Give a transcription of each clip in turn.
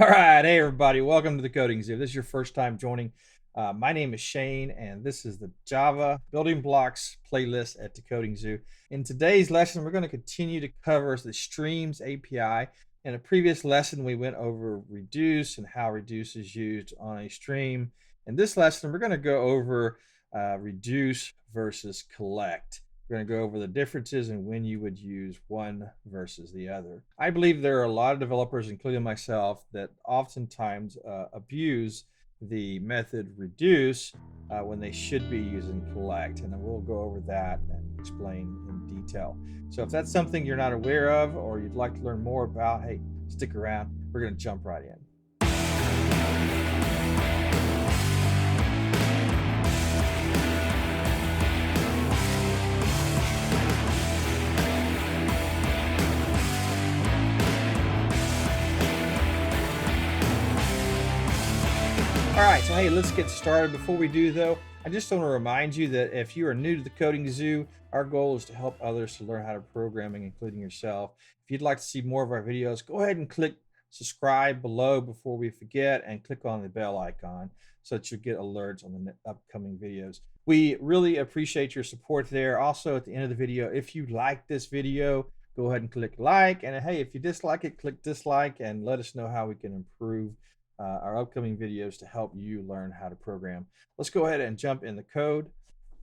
All right, hey everybody, welcome to the Coding Zoo. If this is your first time joining. My name is Shane, and this is the Java Building Blocks playlist at the Coding Zoo. In today's lesson, we're going to continue to cover the Streams API. In a previous lesson, we went over reduce and how reduce is used on a stream. In this lesson, we're going to go over reduce versus collect. We're going to go over the differences and when you would use one versus the other. I believe there are a lot of developers, including myself, that oftentimes abuse the method reduce when they should be using collect. And then we'll go over that and explain in detail. So if that's something you're not aware of or you'd like to learn more about, hey, stick around. We're going to jump right in. All right, so hey, let's get started. Before we do, though, I just want to remind you that if you are new to the Coding Zoo, our goal is to help others to learn how to programming, including yourself. If you'd like to see more of our videos, go ahead and click subscribe below before we forget, and click on the bell icon so that you get alerts on the upcoming videos. We really appreciate your support there. Also, at the end of the video, if you like this video, go ahead and click like. And hey, if you dislike it, click dislike and let us know how we can improve our upcoming videos to help you learn how to program. Let's go ahead and jump in the code.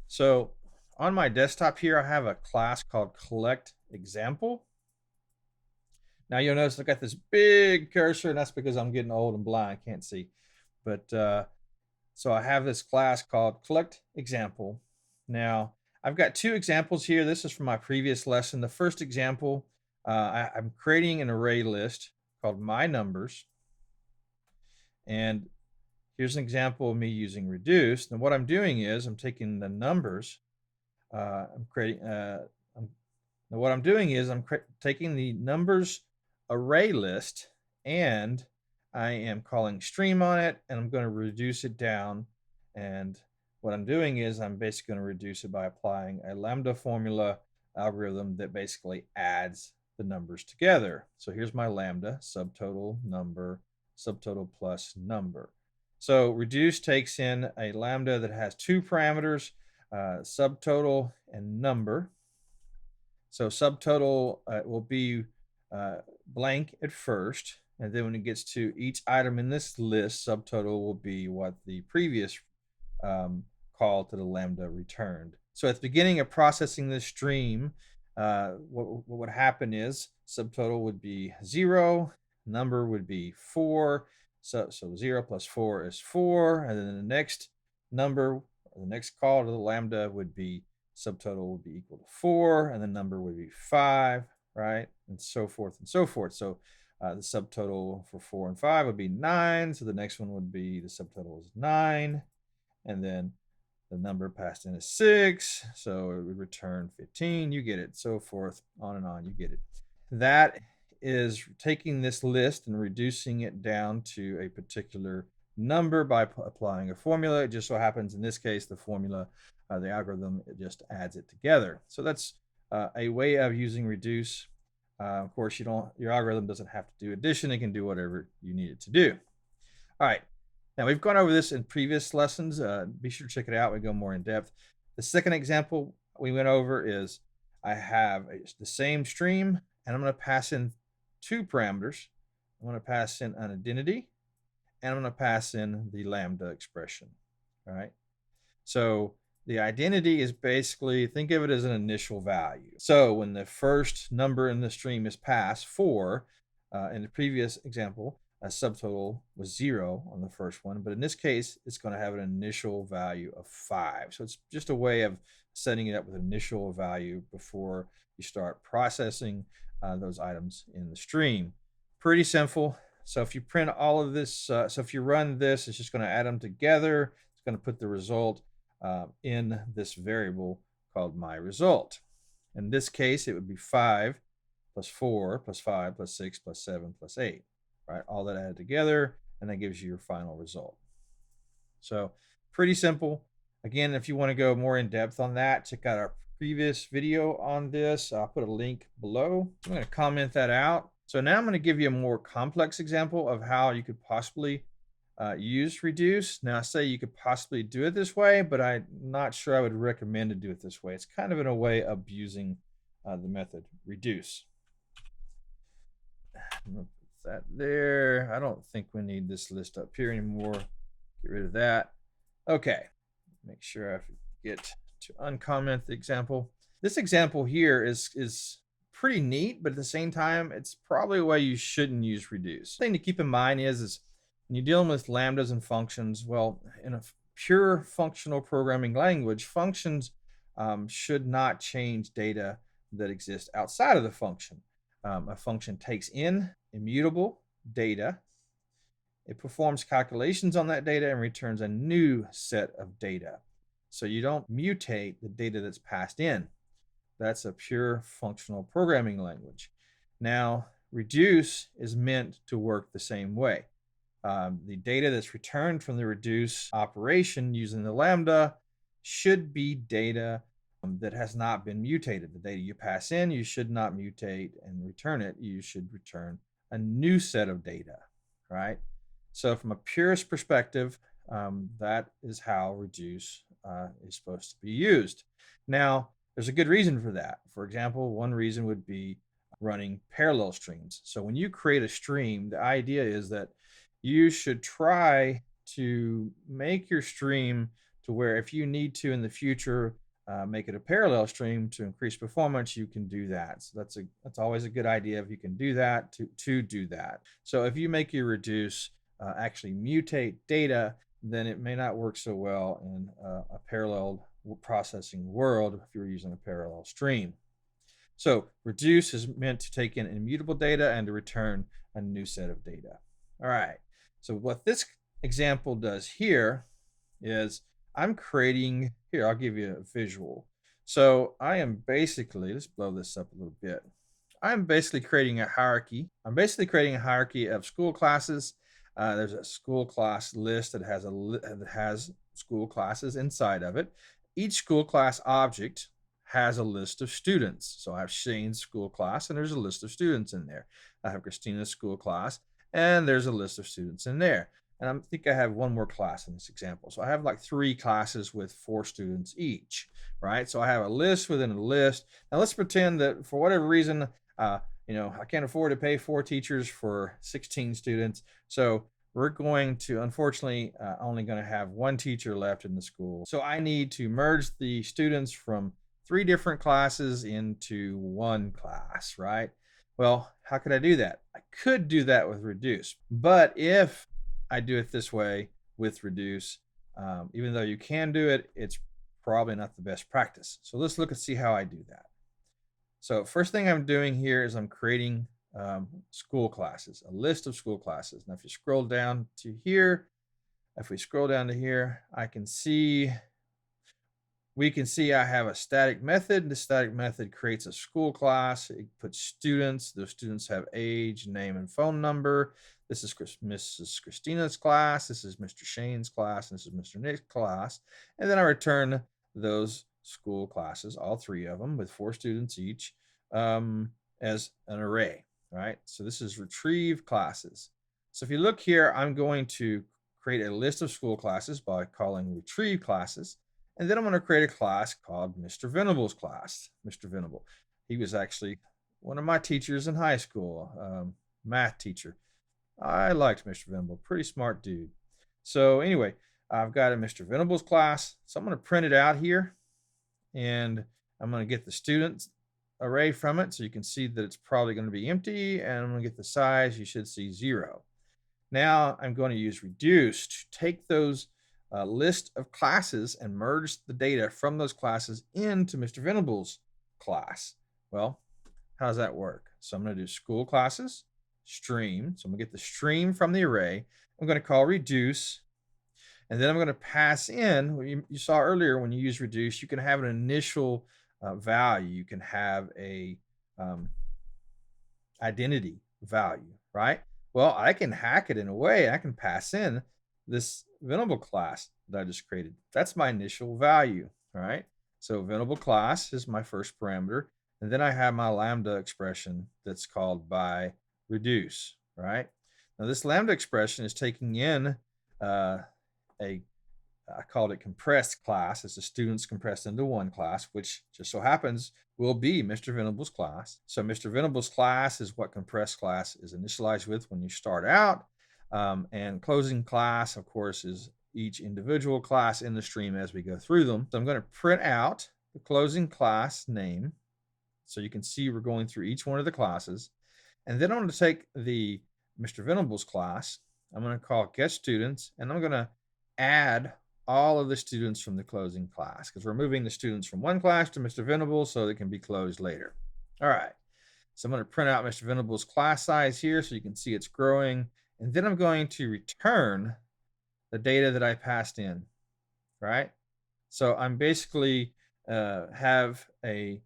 So on my desktop here, I have a class called collect example. Now you'll notice I got this big cursor, and that's because I'm getting old and blind. I can't see. But so I have this class called collect example. Now I've got two examples here. This is from my previous lesson. The first example, I'm creating an array list called my numbers. And here's an example of me using reduce. And what I'm doing is I'm taking the numbers. What I'm doing is I'm taking the numbers array list, and I am calling stream on it, and I'm going to reduce it down. And what I'm doing is I'm basically going to reduce it by applying a lambda formula algorithm that basically adds the numbers together. So here's my lambda, subtotal number, subtotal plus number. So reduce takes in a lambda that has two parameters, subtotal and number. So subtotal will be blank at first, and then when it gets to each item in this list, subtotal will be what the previous call to the lambda returned. So at the beginning of processing this stream, what would happen is subtotal would be 0, number would be 4. So 0 plus 4 is 4, and then the next number, the next call to the lambda would be subtotal would be equal to 4, and the number would be 5, right? And so forth and so forth. So the subtotal for 4 and 5 would be 9. So the next one would be the subtotal is 9. And then the number passed in is 6. So it would return 15. You get it. So forth, on and on. You get it. That is taking this list and reducing it down to a particular number by applying a formula. It just so happens in this case, the formula, the algorithm, it just adds it together. So that's a way of using reduce. Of course, your algorithm doesn't have to do addition. It can do whatever you need it to do. All right. Now we've gone over this in previous lessons. Be sure to check it out. We go more in depth. The second example we went over is I have the same stream, and I'm going to pass in two parameters. I'm going to pass in an identity, and I'm going to pass in the lambda expression. All right. So the identity is basically, think of it as an initial value. So when the first number in the stream is passed, 4, in the previous example, a subtotal was 0 on the first one, but in this case, it's going to have an initial value of 5. So it's just a way of setting it up with an initial value before you start processing those items in the stream. Pretty simple. So if you print all of this, so if you run this, it's just going to add them together. It's going to put the result in this variable called my result. In this case, it would be 5 plus 4 plus 5 plus 6 plus 7 plus 8, right? All that added together, and that gives you your final result. So pretty simple. Again, if you want to go more in depth on that, check out our previous video on this. I'll put a link below. I'm going to comment that out. So now I'm going to give you a more complex example of how you could possibly use reduce. Now, I say you could possibly do it this way, but I'm not sure I would recommend to do it this way. It's kind of in a way abusing the method reduce. I'm gonna put that there. I don't think we need this list up here anymore. Get rid of that. Okay, make sure I forget to uncomment the example. This example here is pretty neat, but at the same time, it's probably why you shouldn't use reduce. The thing to keep in mind is when you're dealing with lambdas and functions, well, in a pure functional programming language, functions should not change data that exists outside of the function. A function takes in immutable data, it performs calculations on that data and returns a new set of data. So you don't mutate the data that's passed in. That's a pure functional programming language. Now, reduce is meant to work the same way. The data that's returned from the reduce operation using the lambda should be data that has not been mutated. The data you pass in, you should not mutate and return it. You should return a new set of data, right? So from a purist perspective, that is how reduce is supposed to be used. Now, there's a good reason for that. For example, one reason would be running parallel streams. So when you create a stream, the idea is that you should try to make your stream to where if you need to in the future make it a parallel stream to increase performance, you can do that. So that's always a good idea if you can do that to do that. So if you make your reduce actually mutate data, then it may not work so well in a parallel processing world if you're using a parallel stream. So reduce is meant to take in immutable data and to return a new set of data. All right. So what this example does here is I'm creating, here, I'll give you a visual. So I am basically, let's blow this up a little bit. I'm basically creating a hierarchy. I'm basically creating a hierarchy of school classes. There's a school class list that has school classes inside of it. Each school class object has a list of students. So I have Shane's school class, and there's a list of students in there. I have Christina's school class, and there's a list of students in there. And I think I have one more class in this example. So I have like 3 classes with 4 students each, right? So I have a list within a list. Now let's pretend that for whatever reason, I can't afford to pay 4 teachers for 16 students. So we're going to, unfortunately, only going to have 1 teacher left in the school. So I need to merge the students from 3 different classes into 1 class, right? Well, how could I do that? I could do that with reduce, but if I do it this way with reduce, even though you can do it, it's probably not the best practice. So let's look and see how I do that. So first thing I'm doing here is I'm creating school classes, a list of school classes. Now, if you scroll down to here, if we scroll down to here, we can see I have a static method. The static method creates a school class. It puts students. Those students have age, name, and phone number. This is Mrs. Christina's class. This is Mr. Shane's class. And this is Mr. Nick's class. And then I return those school classes, all 3 of them with 4 students each, as an array, right? So this is retrieve classes. So if you look here, I'm going to create a list of school classes by calling retrieve classes. And then I'm going to create a class called Mr. Venable's class. Mr. Venable. He was actually one of my teachers in high school, math teacher. I liked Mr. Venable, pretty smart dude. So anyway, I've got a Mr. Venable's class. So I'm going to print it out here, and I'm going to get the students array from it. So you can see that it's probably going to be empty, and I'm going to get the size. You should see 0. Now I'm going to use reduce to take those list of classes and merge the data from those classes into Mr. Venable's class. Well, how does that work? So I'm going to do school classes, stream. So I'm going to get the stream from the array. I'm going to call reduce. And then I'm going to pass in, you saw earlier when you use reduce, you can have an initial value. You can have a identity value, right? Well, I can hack it in a way. I can pass in this Venable class that I just created. That's my initial value, all right? So Venable class is my first parameter. And then I have my lambda expression that's called by reduce, right? Now this lambda expression is taking in a I called it compressed class. It's the students compressed into one class, which just so happens will be Mr. Venable's class. So Mr. Venable's class is what compressed class is initialized with when you start out. And closing class, of course, is each individual class in the stream as we go through them. So I'm going to print out the closing class name. So you can see we're going through each one of the classes. And then I'm going to take the Mr. Venable's class. I'm going to call get students, and I'm going to add all of the students from the closing class because we're moving the students from one class to Mr. Venable so they can be closed later. All right. So I'm going to print out Mr. Venable's class size here so you can see it's growing. And then I'm going to return the data that I passed in, right? So I'm basically have a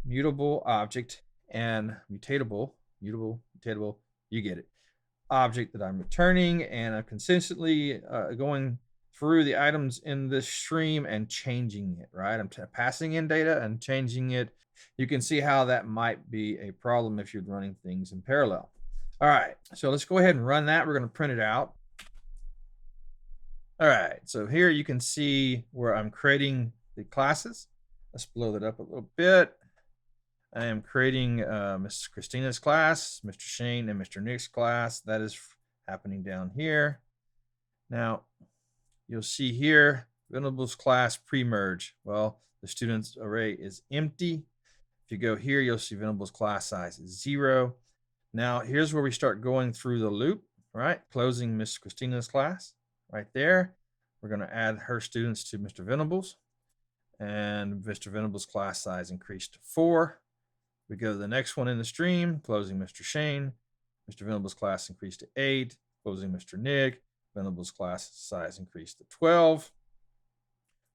mutable object and mutable, you get it, object that I'm returning, and I'm consistently going through the items in this stream and changing it, right? I'm passing in data and changing it. You can see how that might be a problem if you're running things in parallel. All right, so let's go ahead and run that. We're going to print it out. All right, so here you can see where I'm creating the classes. Let's blow that up a little bit. I am creating Miss Christina's class, Mr. Shane, and Mr. Nick's class. That is happening down here. Now, you'll see here, Venable's class pre-merge. Well, the students array is empty. If you go here, you'll see Venable's class size is 0. Now, here's where we start going through the loop, right? Closing Miss Christina's class right there. We're going to add her students to Mr. Venable's, and Mr. Venable's class size increased to 4. We go to the next one in the stream, closing Mr. Shane. Mr. Venable's class increased to 8, closing Mr. Nick. Venable's class size increased to 12.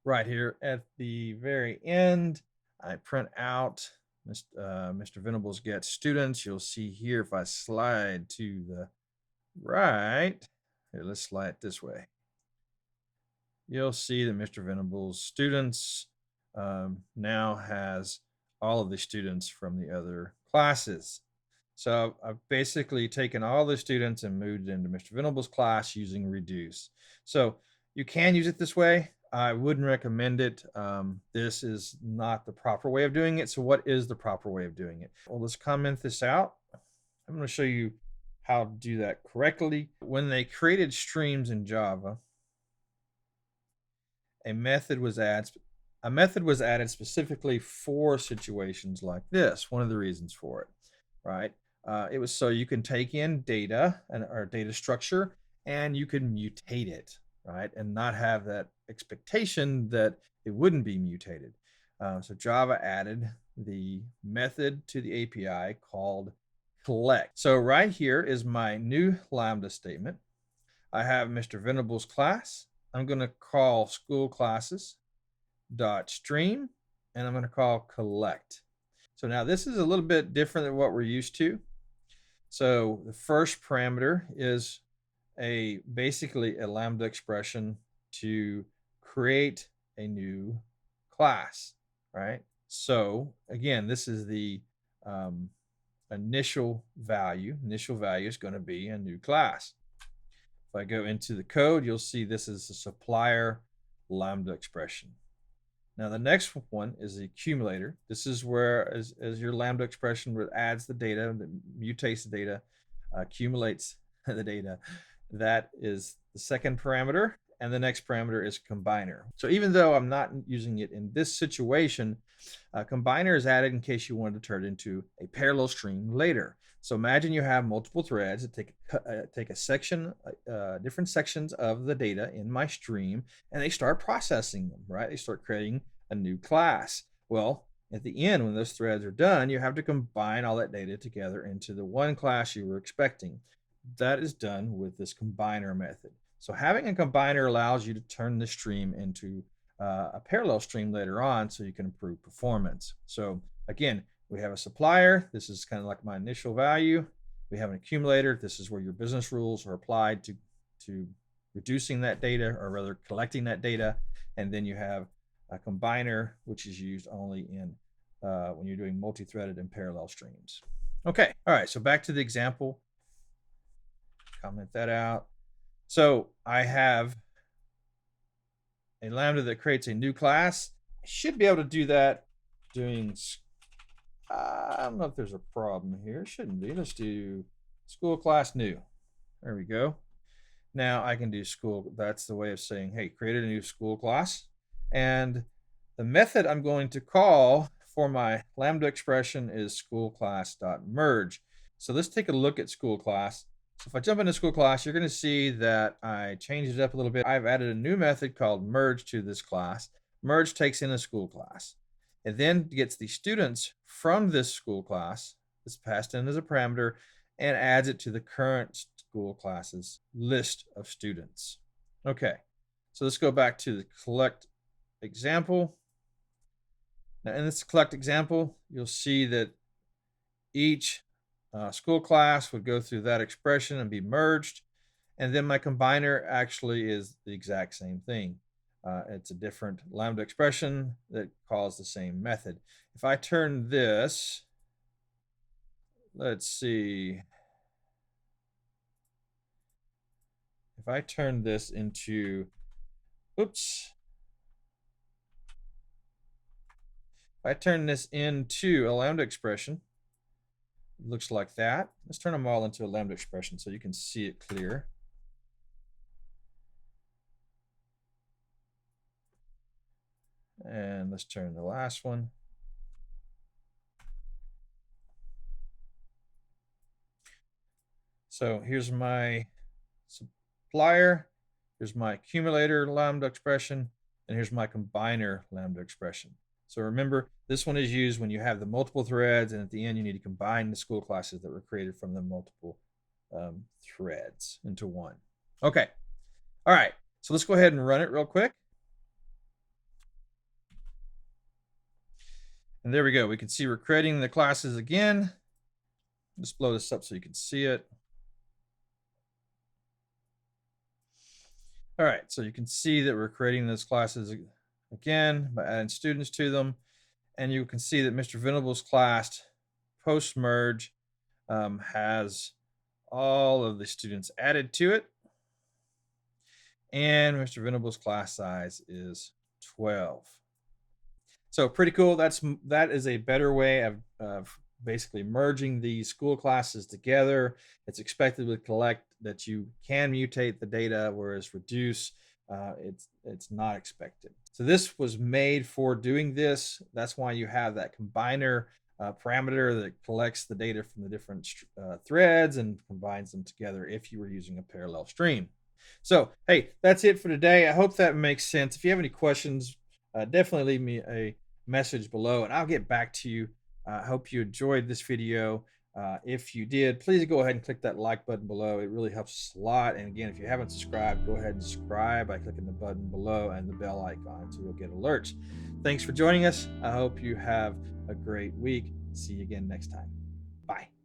Right here at the very end, I print out Mr. Venable's get students. You'll see here if I slide to the right, here, let's slide this way. You'll see that Mr. Venable's students now has all of the students from the other classes. So I've basically taken all the students and moved it into Mr. Venable's class using reduce. So you can use it this way. I wouldn't recommend it. This is not the proper way of doing it. So what is the proper way of doing it? Well, let's comment this out. I'm going to show you how to do that correctly. When they created streams in Java, a method was added specifically for situations like this. One of the reasons for it, right? It was so you can take in data or data structure and you can mutate it, right? And not have that expectation that it wouldn't be mutated. So Java added the method to the API called collect. So right here is my new Lambda statement. I have Mr. Venable's class. I'm going to call school classes dot stream, and I'm going to call collect. So now this is a little bit different than what we're used to. So the first parameter is basically a Lambda expression to create a new class, right? So again, this is the initial value. Initial value is going to be a new class. If I go into the code, you'll see this is a supplier Lambda expression. Now the next one is the accumulator. This is where as your Lambda expression adds the data, that mutates the data, accumulates the data. That is the second parameter, and the next parameter is combiner. So even though I'm not using it in this situation, combiner is added in case you wanted to turn it into a parallel stream later. So imagine you have multiple threads that take a section, different sections of the data in my stream, and they start processing them, right? They start creating a new class. Well, at the end, when those threads are done, you have to combine all that data together into the one class you were expecting. That is done with this combiner method. So having a combiner allows you to turn the stream into a parallel stream later on so you can improve performance. So again, we have a supplier. This is kind of like my initial value. We have an accumulator. This is where your business rules are applied to reducing that data, or rather collecting that data. And then you have a combiner, which is used only in when you're doing multi-threaded and parallel streams. Okay, all right, so back to the example. Comment that out. So I have a Lambda that creates a new class. I should be able to do that doing, I don't know if there's a problem here. Shouldn't be. Let's do school class new. There we go. Now I can do school. That's the way of saying, hey, create a new school class. And the method I'm going to call for my Lambda expression is school class.merge. So let's take a look at school class. So if I jump into school class, you're going to see that I changed it up a little bit. I've added a new method called merge to this class. Merge takes in a school class. It then gets the students from this school class, that's passed in as a parameter, and adds it to the current school classes list of students. Okay, so let's go back to the collect example. Now in this collect example, you'll see that each school class would go through that expression and be merged. And then my combiner actually is the exact same thing. It's a different Lambda expression that calls the same method. If I turn this, let's see. If I turn this into, oops. If I turn this into a Lambda expression, it looks like that. Let's turn them all into a Lambda expression so you can see it clear. And let's turn the last one. So here's my supplier, here's my accumulator Lambda expression, and here's my combiner Lambda expression. So remember, this one is used when you have the multiple threads, and at the end you need to combine the school classes that were created from the multiple threads into one. Okay, all right, so let's go ahead and run it real quick. And there we go. We can see we're creating the classes again. Let's blow this up so you can see it. All right, so you can see that we're creating those classes again by adding students to them. And you can see that Mr. Venable's class post-merge has all of the students added to it. And Mr. Venable's class size is 12. So pretty cool. That is a better way of basically merging the school classes together. It's expected to collect that you can mutate the data, whereas reduce, it's not expected. So this was made for doing this. That's why you have that combiner parameter that collects the data from the different threads and combines them together if you were using a parallel stream. So, hey, that's it for today. I hope that makes sense. If you have any questions, definitely leave me a message below and I'll get back to you. I hope you enjoyed this video. If you did, please go ahead and click that like button below. It really helps us a lot. And again, if you haven't subscribed, go ahead and subscribe by clicking the button below and the bell icon so you'll get alerts. Thanks for joining us. I hope you have a great week. See you again next time. Bye.